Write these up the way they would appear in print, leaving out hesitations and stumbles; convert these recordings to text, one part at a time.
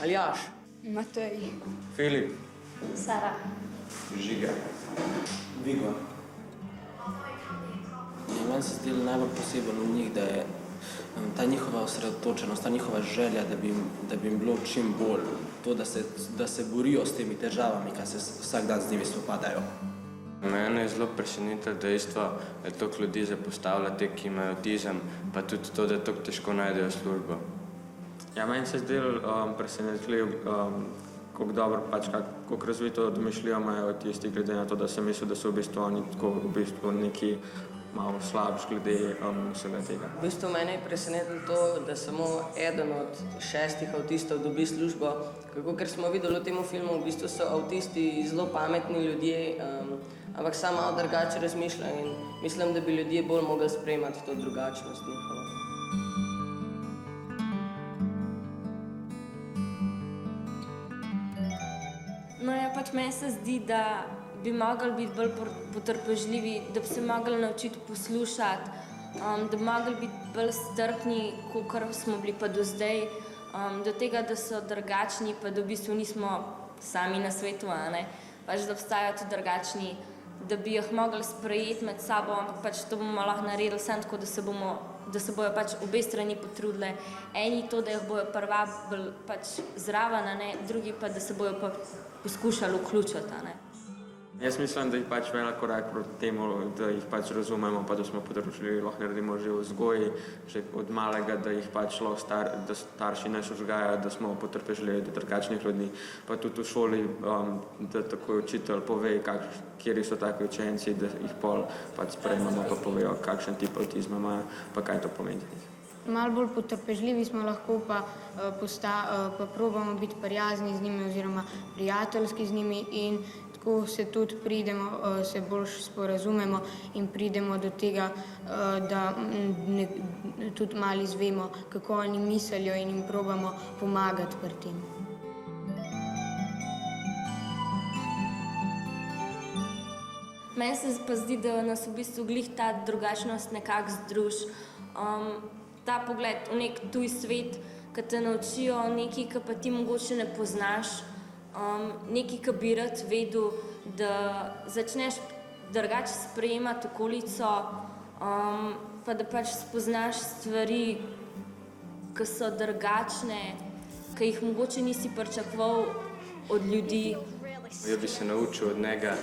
Aljaž. Matej. Filip. Sara. Žiga. Vigo. Meni se zdi najbolj poseben v njih, da je ta njihova osredotočenost, ta njihova želja, da bi jim bilo čim bolj, to, da se borijo s temi težavami, ki se vsak dan z njimi spopadajo. Mene je zelo presenetilo dejstvo, da toliko ljudi zapostavlja te, ki imajo avtizem, pa tudi to, da toliko težko najdejo službo. Ja, meni se zdi presenetljiv, kako dobro, kako razvito domišljijo imajo tisti, glede na to, da sem mislil, da so v bistvu oni tako v bistvu neki malo slabši glede vsega tega. V bistvu mene je presenetilo to, da samo eden od 6 avtistov dobi službo. Ker smo videli v tem filmu, v bistvu so avtisti zelo pametni ljudje, ampak samo malo drugače razmišljajo in mislim, da bi ljudje bolj mogli sprejemati to drugačnost njihovo. No ja, meni se zdi, da bi mogli biti bolj potrpežljivi, da bi se mogli naučiti poslušati, da bi mogli biti bolj strpni, kot smo bili pa do zdaj, do tega, da so drugačni, pa da v bistvu nismo sami na svetu, da obstajajo tudi drugačni, da bi jih mogli sprejeti med sabo, ampak to bomo lahko naredili samo tako, da se bojo obe strani potrudile. Eni to, da jih bojo privabili zraven, drugi pa, da se bojo poskušali vključiti. Jaz mislim, da je velik korak proti temu, da jih razumemo, pa da smo potrpežljivi, lahko naredimo že v vzgoji, že od malega, da jih da starši nas vzgajajo, da smo potrpežljivi do drugačnih ljudi, pa tudi v šoli, da takoj učitelj pove, kjeri so taki učenci, da jih pol sprejmemo, pa povejo, kakšen tip avtizma imajo, pa kaj to pomeni. Malo bolj potrpežljivi smo lahko, pa probamo biti prijazni z njimi oziroma prijateljski z njimi in tako se tudi se bolj sporazumemo in pridemo do tega, da tudi malo izvemo, kako oni mislijo in jim probamo pomagati pri tem. Meni se pa zdi, da nas v bistvu glih ta drugačnost nekako združi. Ta pogled v nek tuj svet, ki te naučijo nekaj, ki pa ti mogoče ne poznaš, nekaj, ki bi rad vedel, da začneš drugače sprejemati okolico, pa da spoznaš stvari, ki so drugačne, ki jih mogoče nisi pričakoval od ljudi. Jaz bi se naučil od njega,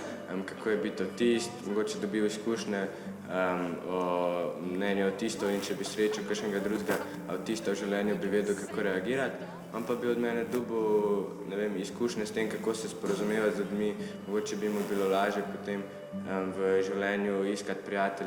kako je biti avtist, mogoče dobil izkušnje o mnenju avtistov in če bi srečal kakšnega drugega avtista v življenju, bi vedel, kako reagirati. On pa bi od mene dobil izkušnje s tem, kako se sporazumevati z ljudmi, mogoče bi mu bilo lažje potem v življenju iskati prijatelje.